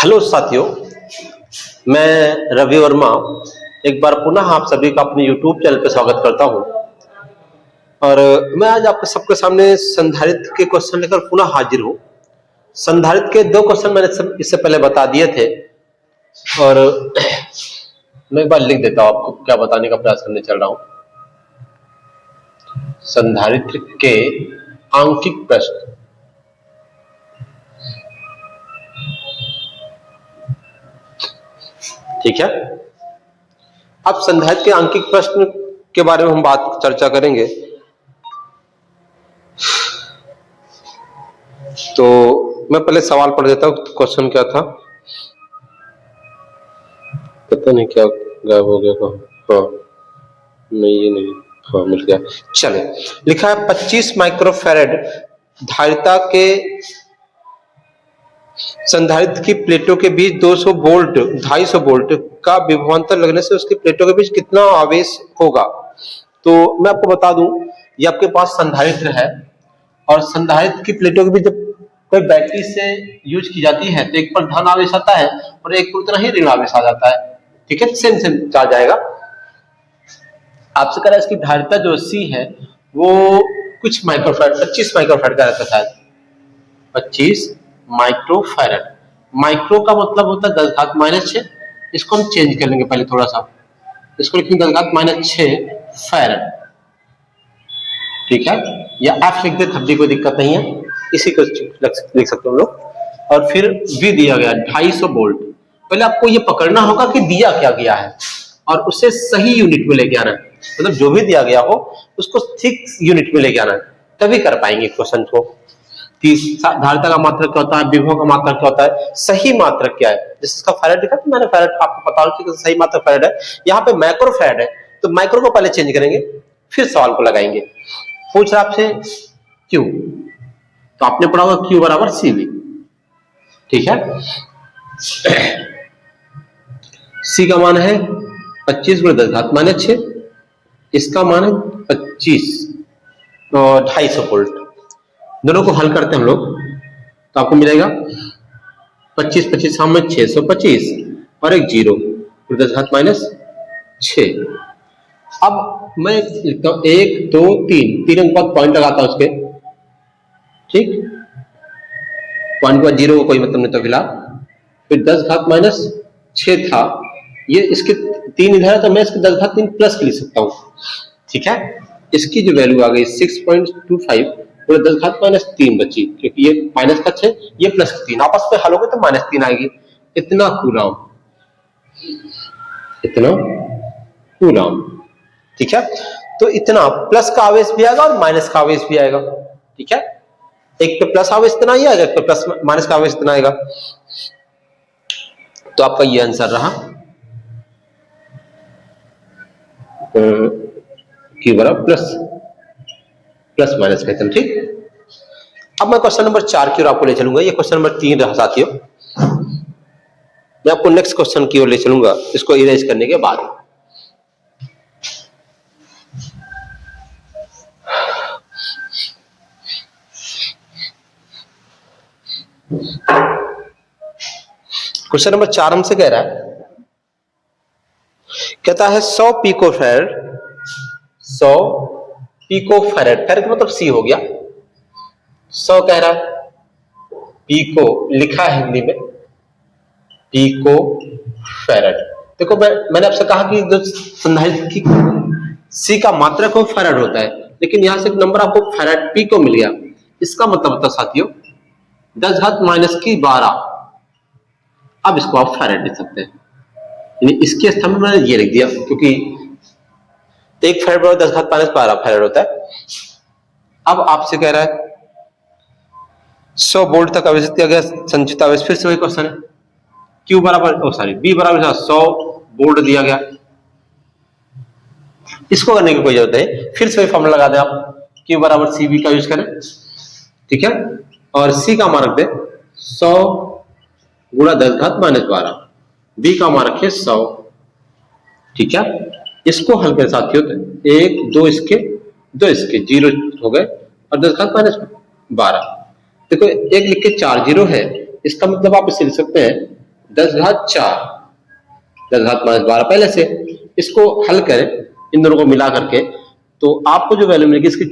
Hello साथियों, मैं रवि वर्मा एक बार पुनः आप सभी का अपने YouTube चैनल पर स्वागत करता हूं। और मैं आज आपके सबके सामने संधारित्र के क्वेश्चन लेकर पुनः हाजिर हूं। संधारित्र के दो क्वेश्चन मैंने इससे पहले बता दिए थे और मैं एक बार लिख देता हूं आपको क्या बताने का प्रयास करने चल रहा हूं। संधारित्र के आंकिक प्रश्न, ठीक है। अब संधारित्र के आंकिक प्रश्न के बारे में हम चर्चा करेंगे। तो मैं पहले सवाल पढ़ देता हूं। क्वेश्चन क्या था, पता नहीं क्या गायब हो गया। हाँ नहीं, ये नहीं, हाँ मिल गया। चले, लिखा है 25 माइक्रोफैराड धारिता के संधारित्र की प्लेटों के बीच 200 वोल्ट 250 वोल्ट का विभवांतर लगने से उसकी प्लेटों के बीच कितना आवेश होगा। तो मैं आपको बता दूं, ये आपके पास संधारित्र है और संधारित्र की प्लेटों के बीच जब कोई बैटरी से यूज की जाती है तो एक पर धन आवेश आता है और एक पर उतना ही ऋण आवेश आ जाता है, ठीक है। सेम सेम चार्ज आएगा। आपसे कह रहा है इसकी धारिता जो C है वो कुछ माइक्रोफैराड 25 माइक्रोफैराड का रहता है। 25 माइक्रोफैराड, माइक्रो का मतलब होता है 10⁻⁶। इसको हम चेंज कर लेंगे पहले थोड़ा सा, इसको लिखेंगे 10⁻⁶ फैराड, ठीक है। या F लिख दे तब भी कोई दिक्कत नहीं है, इसी को लिख सकते हो हम लोग। और फिर V दिया गया 250 वोल्ट। पहले आपको ये पकड़ना होगा कि दिया क्या गया है और उसे सही यूनिट में लेके आना है। मतलब जो भी दिया गया हो उसको ठीक यूनिट में लेके आना है, तभी कर पाएंगे क्वेश्चन को। धारिता का मात्रक क्या होता है, विभव का मात्रक क्या होता है, सही मात्रक क्या है। जैसे इसका फैराड लिखा तो मैंने फैराड आपको बता रहा हूं कि सही मात्रक फैराड है। यहाँ पे माइक्रो फैराड है तो माइक्रो को पहले चेंज करेंगे फिर सवाल को लगाएंगे। पूछ रहा आपसे क्यू, तो आपने पढ़ा होगा क्यू बराबर CV, ठीक है। C का मान है 25 × 10⁻⁶, इसका मान है 25 और 250 वोल्ट। दोनों को हल करते हैं हम लोग तो आपको मिलेगा 25 25 सामने 625 और एक 0 10⁻⁶। अब मैं लिखता हूं 1 2 3 अंक बाद पॉइंट लगाता हूं उसके, ठीक। पॉइंट के बाद 0 को कोई मतलब नहीं तो फिलहाल। फिर 10⁻⁶ था, ये इसके 3 इधर है तो मैं इसके 10⁻³ प्लस लिख सकता हूं, ठीक है। इसकी जो वैल्यू आ गई 6.25 और 10⁻³ बची, क्योंकि ये माइनस का 6 ये प्लस 3 आपस में हल हो गए तो -3 आएगी। इतना कूलम, ठीक है। तो इतना प्लस का आवेश भी आएगा और माइनस का आवेश भी आएगा, ठीक है। एक पे प्लस आवेश इतना ही आएगा, एक पे प्लस माइनस का आवेश इतना आएगा। तो आपका ये आंसर रहा Q बराबर प्लस माइनस का, ठीक। अब मैं क्वेश्चन नंबर 4 की ओर आपको ले चलूंगा। ये क्वेश्चन नंबर 3 रहा साथियों। मैं आपको नेक्स्ट क्वेश्चन की ओर ले चलूंगा इसको इरेज करने के बाद। क्वेश्चन नंबर 4 हमसे कह रहा है, कहता है 100 पिकोफैराड, 100 पिकोफैराड, फैराड का मतलब C हो गया। 100 कह रहा है, पिको लिखा है हिंदी में पिको फैराड। देखो मैंने आपसे कहा कि जो संधारित्र की C का मात्रक हो फैराड होता है, लेकिन यहां से एक नंबर आपको फैराड P को मिल गया। इसका मतलब होता साथियों 10⁻⁻12। अब इसको आप फैराड लिख सकते हैं, यानी इसके स्थान में मैंने ये लिख दिया, क्योंकि एक फैराड बराबर 10⁻12 फैराड होता है। अब आपसे कह रहा है 100 वोल्ट तक आवेश दिया गया संचित आवेश। फिर से वही क्वेश्चन है, Q बराबर B बराबर 100 वोल्ट दिया गया। इसको करने की कोई जरूरत है, फिर से वही फॉर्मूला लगा दें आप, Q बराबर CV का यूज करें, ठीक है। और C का मान रख दे 100 × 10⁻12, B का मान रखे 100, ठीक है। इसको हल करें साथियों, 1 2 इसके 2 इसके 0 हो गए और 10⁻12। देखो एक लिख के 4 0 है, इसका मतलब आप इसे लिख सकते हैं 10⁴, 10⁻12 पहले से। इसको हल करें इन दोनों को मिला करके, तो आपको जो वैल्यू मिलेगी इसकी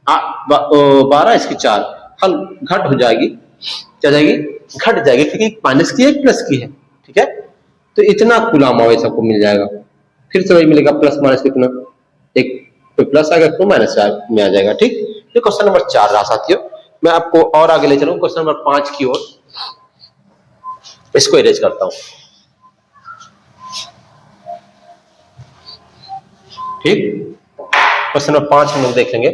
12, इसकी 4, हल घट हो जाएगी, क्या जाएगी, घट जाएगी, क्योंकि माइनस की है प्लस की है, ठीक है। तो इतना कूलम आवेश आपको मिल जाएगा। फिर से वही मिलेगा, प्लस माइनस कितना, एक तो प्लस आएगा तो माइनस में आ जाएगा, ठीक। ये क्वेश्चन नंबर 4 रहा साथियों। मैं आपको और आगे ले चलूं क्वेश्चन नंबर 5 की ओर। इसको इरेज करता हूं, ठीक। क्वेश्चन नंबर 5 हम लोग देख लेंगे।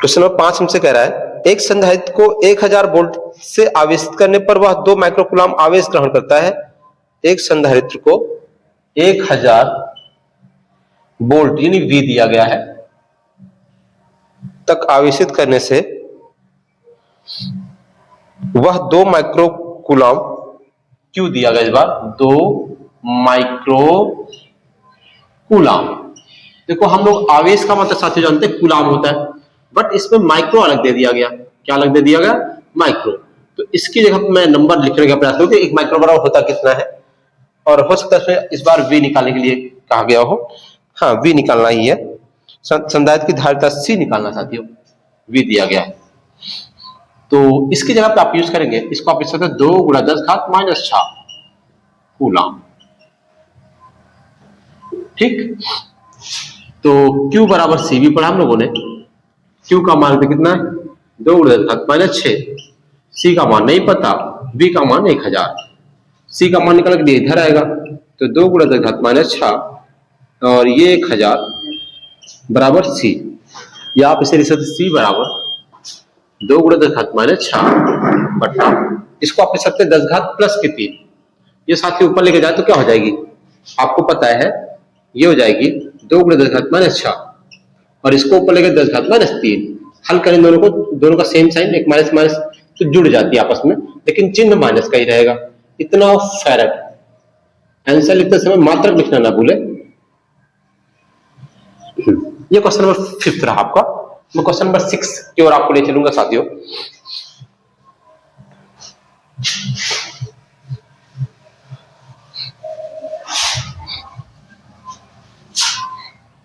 क्वेश्चन नंबर 5 हमसे कह रहा है, एक संधारित्र को 1000 वोल्ट से आवेशित करने पर वह 2 माइक्रोकूलम आवेश ग्रहण करता है। एक संधारित्र को 1000 वोल्ट यानी V दिया गया है तक आवेशित करने से वह 2 माइक्रोकूलम, Q दिया गया इस बार 2 माइक्रोकूलम। देखो हम लोग आवेश का मतलब साथियों जानते हैं कूलम होता है, बट इसमें माइक्रो अलग दे दिया गया। क्या अलग दे दिया गया, माइक्रो। तो इसकी जगह मैं नंबर लिखने का प्रयास करूं कि 1 माइक्रो बराबर होता कितना है, और हो सकता है इस बार V निकालने के लिए कहा गया हो। हाँ, V निकालना ही है, संधारित्र की धारिता C निकालना साथियों, V दिया गया है। तो इसकी जगह पे आप यूज करेंगे, इसको आप लिख सकते हैं 2 × 10⁻⁶ कूलम, ठीक। तो Q बराबर C भी पढ़ा हम लोगों ने। Q का मान कितना है, 2 × 10⁻⁶। C का मान नहीं पता, V का मान 1000। C का मान निकाल के इधर आएगा, तो 2 × 10⁻⁶ और ये 1000 बराबर C, या आप इसे लिख सकते C बराबर 2 × 10⁻⁶ बटा, इसको आप लिख सकते हैं 10 घात प्लस की 3। ये साथ ही ऊपर लेके जाए तो क्या हो जाएगी, आपको पता है, ये हो जाएगी 2 × 10⁻⁶, और इसको ऊपर लेके 10 घात -3। हल करें दोनों को, दोनों का सेम साइन, एक माइनस माइनस तो जुड़ जाती है आपस में, लेकिन चिन्ह माइनस का ही रहेगा। इतना फैराड। आंसर लिखते समय मात्रक लिखना ना भूले। ये क्वेश्चन नंबर 5 रहा आपका। मैं क्वेश्चन नंबर 6 की ओर आपको ले चलूंगा साथियों।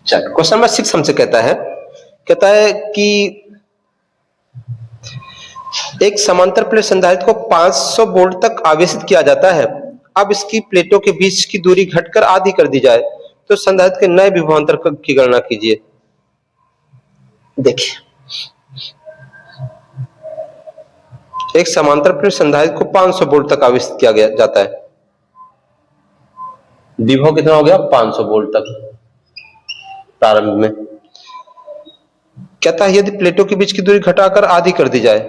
चल, क्वेश्चन नंबर 6 हमसे कहता है कि एक समांतर प्लेट संधारित्र को 500 वोल्ट तक आवेशित किया जाता है। अब इसकी प्लेटों के बीच की दूरी घटकर आधी कर दी जाए तो संधारित्र के नए विभवांतर की गणना कीजिए। देखिए, एक समांतर प्लेट संधारित्र को 500 वोल्ट तक आवेशित किया जाता है। विभव कितना हो गया, 500 वोल्ट तक प्रारंभ में। कहता है यदि प्लेटों के बीच की दूरी घटाकर आधी कर दी जाए।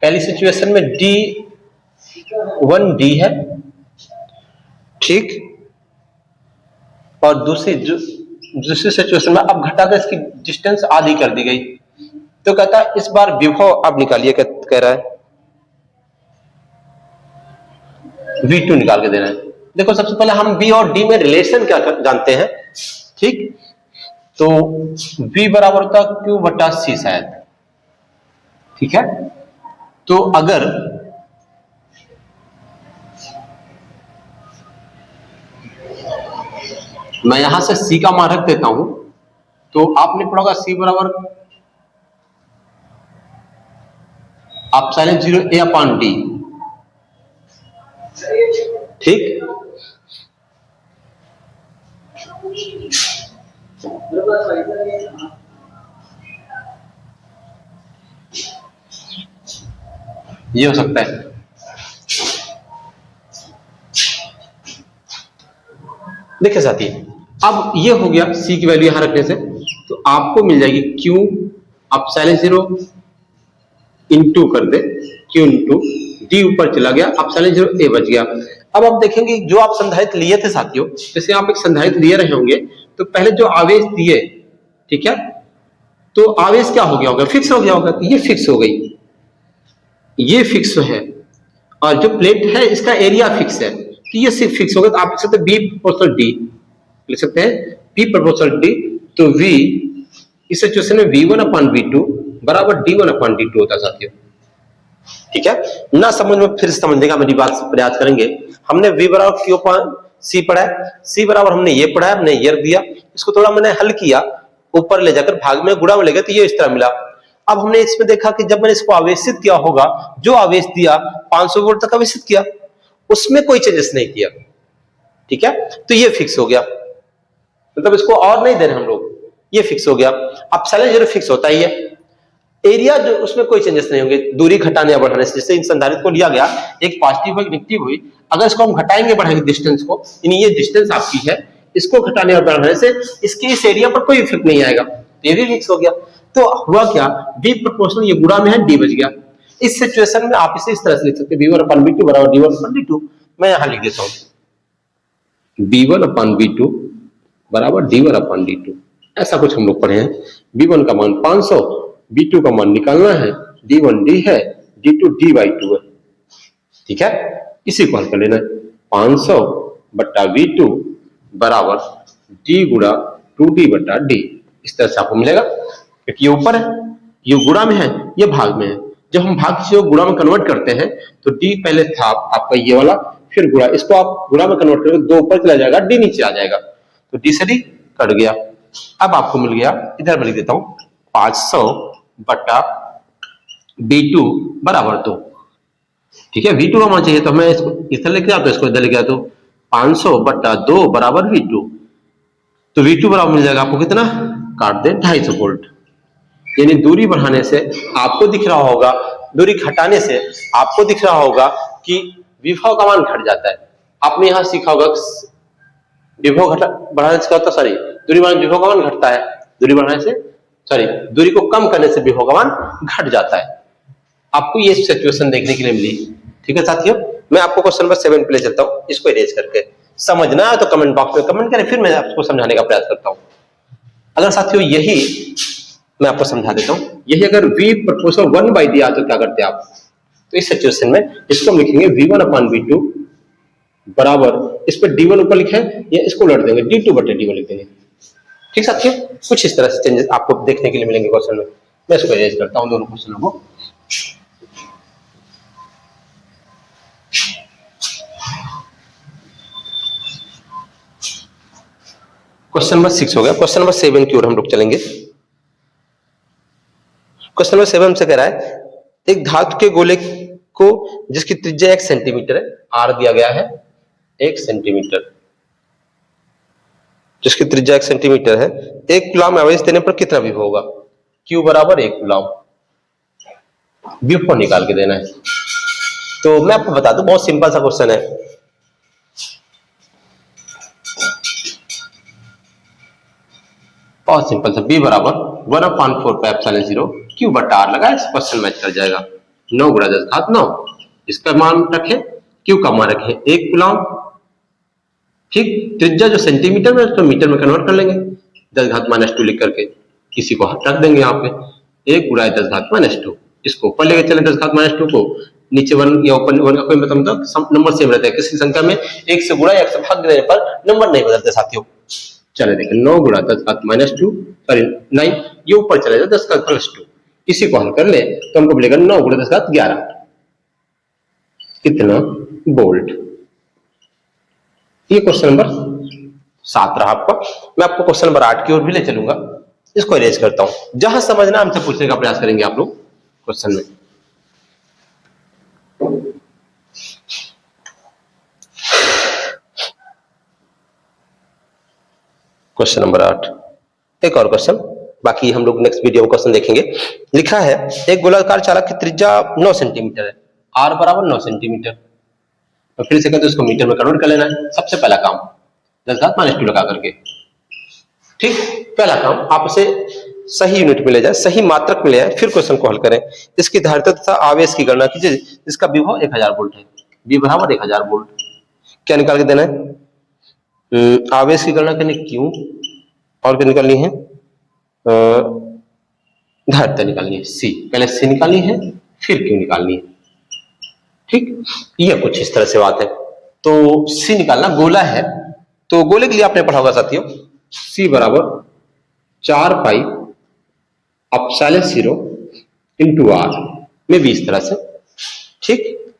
पहली सिचुएशन में D1D है, ठीक, और दूसरी सिचुएशन में अब घटाकर इसकी डिस्टेंस आधी कर दी गई। तो कहता है इस बार विभव अब निकालिए, कह रहा है V2 निकाल के देना है। देखो सबसे पहले हम B और D में रिलेशन क्या जानते हैं, ठीक। तो V बराबर होता Q बटा C शायद, ठीक है। तो अगर मैं यहां से C का मान रख देता हूं, तो आपने पढ़ा होगा C बराबर एप्सिलॉन 0 A/D, ठीक। ये हो सकता है। देखिए साथी, अब ये हो गया C की वैल्यू यहां रखने से, तो आपको मिल जाएगी Q एप्सिलॉन 0 इंटू कर दे, Q इंटू D ऊपर चला गया, एप्सिलॉन 0 A बच गया। अब आप देखेंगे जो आप संधारित्र लिए थे साथियों, जैसे आप एक संधारित्र लिए रहे होंगे, तो पहले जो आवेश दिए, ठीक है, तो आवेश क्या हो गया होगा, फिक्स हो गया होगा। तो ये फिक्स हो गई, ये फिक्स है, और जो प्लेट है इसका एरिया फिक्स है, तो ये सिर्फ फिक्स हो गया। तो आप लिख सकते हैं B प्रोपोर्शनल D, लिख सकते हैं P प्रोपोर्शनल D। तो V इस सिचुएशन में V1/V2 बराबर D1/D2 होता है साथियों, ठीक है, ना समझ में फिर समझने का मेरी बात से प्रयास करेंगे। हमने v बराबर क्यू अपॉन सी पढ़ा है, सी बराबर हमने ये पढ़ा है, हमने ये रख दिया, इसको थोड़ा मैंने हल किया, ऊपर ले जाकर भाग में गुणा में ले गए तो ये इस तरह मिला। अब हमने इसमें देखा कि जब मैंने इसको आवेशित किया होगा, जो आवेश दिया 500 वोल्ट तक आवेशित किया, उसमें कोई चेंजेस नहीं किया, ठीक है, तो ये फिक्स हो गया, मतलब इसको और नहीं दे रहे हम लोग, ये फिक्स हो गया। अब साइलेंस जीरो फिक्स होता ही है, एरिया जो उसमें कोई चेंजेस नहीं होंगे दूरी घटाने या बढ़ाने से। जैसे इन संधारित्र को लिया गया, एक पॉजिटिव हुई नेगेटिव हुई, अगर इसको हम घटाएंगे बढ़ाएंगे डिस्टेंस को, यानी ये डिस्टेंस आपकी है, इसको घटाने और बढ़ाने से इसके इस एरिया पर कोई इफेक्ट नहीं आएगा, ये भी फिक्स हो गया। तो हुआ क्या, बी प्रोपोर्शनल ये गुणा में है, डी बच गया। इस सिचुएशन में आप इसे इस तरह से लिख सकते हैं, v1 अपन v2 बराबर d1 अपन d2। मैं यहां लिख देता हूं v1 अपन v2 बराबर d1 अपन d2, ऐसा कुछ हम लोग पढ़े हैं। v1 का मान 500, v2 का मान निकालना है, d1 d है, d2 d/2 है, ठीक है, इसी को हल कर लेना है। 500 बट्टा v2 बराबर d गुणा 2d बट्टा d, इस तरह से आपको मिलेगा, क्योंकि ये ऊपर है, ये गुणा में है, ये भाग में है। जब हम भाग से गुणा में कन्वर्ट करते हैं तो d पहले था आपका ये वाला, फिर गुणा, इसको आप गुणा में कन्वर्ट करोगे, 2 ऊपर चला जाएगा, d नीचे आ जाएगा, तो d से d कट गया। अब आपको मिल गया, इधर मैं लिख देता हूं 500 बट्टा v2 बराबर 2, ठीक है, v2 का मान चाहिए तो मैं इसको इधर लेके आता हूं, इसको इधर लेके आता हूं, 500 बट्टा 2 बराबर v2, तो v2 बराबर मिल जाएगा आपको कितना, काट दे 250 वोल्ट। यानी दूरी बढ़ाने से आपको दिख रहा होगा, दूरी घटाने से आपको दिख रहा होगा कि विभव का मान घट जाता है। आपने यहां सीखा होगा विभव बढ़ाने से क्या होता है, सॉरी दूरी बढ़ाने विभव का मान घटता है, दूरी बढ़ाने से सॉरी दूरी को कम करने से विभव का मान घट जाता है। आपको ये सिचुएशन देखने के लिए मिली, ठीक है साथियों। मैं आपको क्वेश्चन नंबर 7 पे ले चलता हूं, इसको इरेज करके, समझना है तो कमेंट बॉक्स में कमेंट करें, फिर मैं आपको समझाने का प्रयास करता हूं। अगर साथियों यही मैं आपको समझा देता हूं, यही अगर v प्रोपोर्शनल 1/d दिया तो क्या करते आप, तो इस सिचुएशन में इसको हम लिखेंगे v1 अपन v2 बराबर, इस पर d1 ऊपर लिखे या इसको उलट देंगे d2 बटे d1 लिख देंगे, ठीक साथियों। कुछ इस तरह से चेंजेस आपको देखने के लिए मिलेंगे क्वेश्चन में। मैं इसको इरेज करता हूं दोनों क्वेश्चनों को। क्वेश्चन नंबर 6 हो गया, क्वेश्चन नंबर 7 की ओर हम लोग चलेंगे। क्वेश्चन नंबर 7 से कह रहा है, एक धातु के गोले को जिसकी त्रिज्या 1 सेंटीमीटर है, आर दिया गया है 1 सेंटीमीटर, जिसकी त्रिज्या 1 सेंटीमीटर है, 1 कूलम आवेश देने पर कितना विभव होगा, Q बराबर 1 कूलम, विभव निकाल के देना है। तो मैं आपको बता दूं, बहुत सिंपल सा क्वेश्चन है, बहुत सिंपल सा, b बराबर 1/4 पाई एप्सिलॉन 0 q बटा r लगा, इस क्वेश्चन मैच कर जाएगा। 9 गुणा 10 घात 9, इसका मान रखें, q का मान रखें 1 कूलम, ठीक, त्रिज्या जो सेंटीमीटर में उसको मीटर में कन्वर्ट कर लेंगे, 10 घात -2 लिख करके किसी को रख देंगे यहाँ पे, 1 गुणा 10 घात -2, इसको ऊपर लेके चले 10 घात -2 को, नीचे 1 या ऊपर 1 का कोई मतलब नंबर सेम रहता है, किसी संख्या में 1 से गुणा या 1 से भाग देने पर नंबर नहीं बदलते साथियों। चले देखिए 9 गुणा 10 घात -2 सॉरी 9, ये ऊपर चले जाए 10 घात +2, इसी को हल कर ले तो हमको मिलेगा 9 गुणा 10 घात 11, कितना वोल्ट। ये क्वेश्चन नंबर 7 रहा आपका। मैं आपको क्वेश्चन नंबर 8 की ओर भी ले चलूंगा, इसको इरेज करता हूं, जहां समझना हमसे पूछने का प्रयास करेंगे आप लोग क्वेश्चन में। क्वेश्चन नंबर 8, एक और क्वेश्चन, बाकी हम लोग नेक्स्ट वीडियो में क्वेश्चन देखेंगे। लिखा है, एक गोलाकार चालक की त्रिज्या 9 सेंटीमीटर है, r बराबर 9 सेंटीमीटर, तो फिर से कहते हैं उसको मीटर में कन्वर्ट कर लेना है। सबसे पहला काम 10 घात -2 लगा करके, ठीक, पहला काम आप उसे सही यूनिट में ले जाए, सही मात्रक में ले जाए, फिर क्वेश्चन को हल करें। इसकी धारिता तथा आवेश की गणना कीजिए, जिसका विभव 1000 वोल्ट है, v बराबर 1000 वोल्ट। क्या निकाल के देना है, आवेश की गणना करनी Q, और क्या निकालनी है, धारिता निकालनी है C, पहले C निकालनी है फिर Q निकालनी है, ठीक, ये कुछ इस तरह से बात है। तो C निकालना, गोला है तो गोले के लिए आपने पढ़ा होगा साथियों, C बराबर 4 पाई एप्सिलॉन 0 इंटू r में भी इस तरह से ठीक,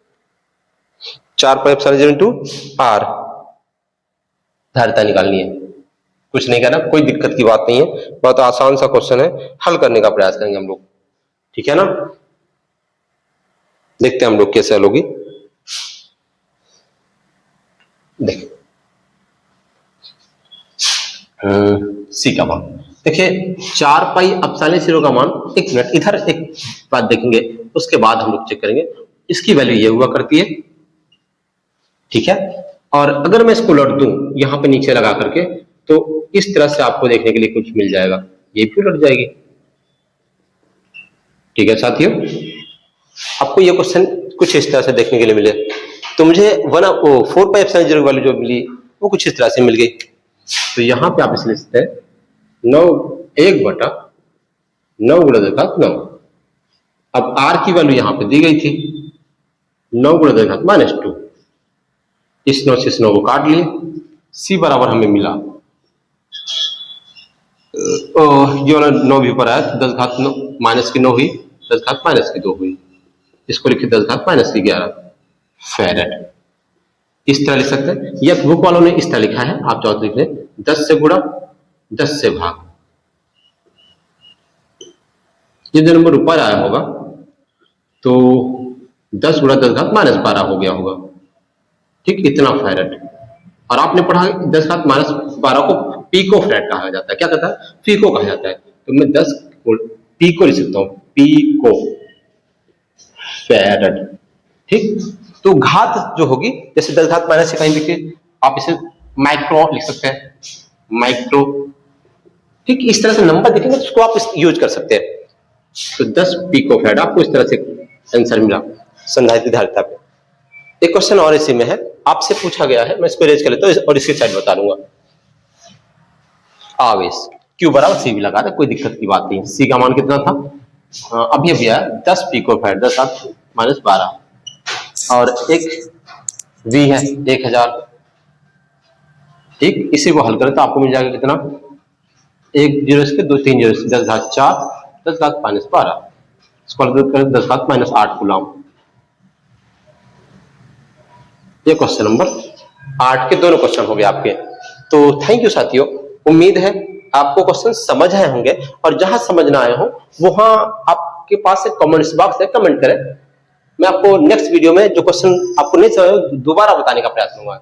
4 पाई एप्सिलॉन 0 इंटू आर, धारिता निकालनी है, कुछ नहीं करना, कोई दिक्कत की बात नहीं है, बहुत आसान सा क्वेश्चन है, हल करने का प्रयास करेंगे हम लोग, ठीक है ना। देखते हैं हम लोग कैसे हल होगी। देखिए सी का मान देखिए 4 पाई एप्सिलॉन 0 का मान, एक मिनट इधर एक बात देखेंगे, उसके बाद हम लोग चेक करेंगे। इसकी वैल्यू ये हुआ करती है, ठीक है, और अगर मैं इसको उलट दूं यहां पे नीचे लगा करके, तो इस तरह से आपको देखने के लिए कुछ मिल जाएगा, ये भी उलट जाएगी, ठीक है साथियों। आपको ये क्वेश्चन कुछ इस तरह से देखने के लिए मिले, तो मुझे 4 पाई एप्सिलॉन 0 वाली जो मिली वो कुछ इस तरह से मिल गई। तो यहां पे आप इसे लिख सकते हैं 9 1/9 गुणा 10⁻9। अब r की वैल्यू यहां पे दी गई थी 9 गुणा 10⁻2, इस 9 से इस 9 को काट लिए, c बराबर हमें मिला, ये वाला 9 भी ऊपर आया तो 10⁻9 माइनस की 9 हुई, 10⁻−2 हुई, इसको लिखिए 10⁻−11 फैरेड। इस तरह लिख सकते हैं, या बुक वालों ने इस तरह लिखा है, आप चाहो तो लिख लें 10 से गुणा 10 से भाग, ये जो नंबर ऊपर आया होगा तो 10 गुणा 10⁻12 हो गया होगा, ठीक, इतना फैरेड। और आपने पढ़ा 10⁻12 को पीको फैरेड कहा जाता है, क्या कहता है, पीको कहा जाता है, तो मैं 10 को पीको लिख सकता हूं, पीको फैरेड, ठीक। तो घात जो होगी, जैसे 10⁻- से कहीं देखिए आप इसे माइक्रो लिख सकते हैं, माइक्रो, ठीक, इस तरह से नंबर देखेंगे तो उसको आप यूज कर सकते हैं। तो 10 पिको फैराड आपको इस तरह से आंसर मिला संधारित्र धारिता पे। एक क्वेश्चन और इसी में है, आपसे पूछा गया है, मैं इसको इरेज कर लेता हूं और इसकी साइड बता दूंगा। आवेश Q बराबर C भी लगा दे, कोई दिक्कत की बात नहीं। C का मान कितना था, अभी अभी आया 10 पिको फैराड, 10⁻12, और एक V है 1000, ठीक। इसी को हल करें तो आपको मिल जाएगा कितना, 1 0 इसके 2 3 0 इसके 10⁻4 10⁻−12, इसको हल करें 10⁻−8 कूलम। ये क्वेश्चन नंबर 8 के दोनों क्वेश्चन हो गए आपके। तो थैंक यू साथियों, उम्मीद है आपको क्वेश्चन समझ आए होंगे, और जहां समझ ना आए हो वहां आपके पास एक कमेंट्स बॉक्स है, कमेंट करें, मैं आपको नेक्स्ट वीडियो में जो क्वेश्चन आपको नहीं समझ दोबारा बताने का प्रयास करूंगा।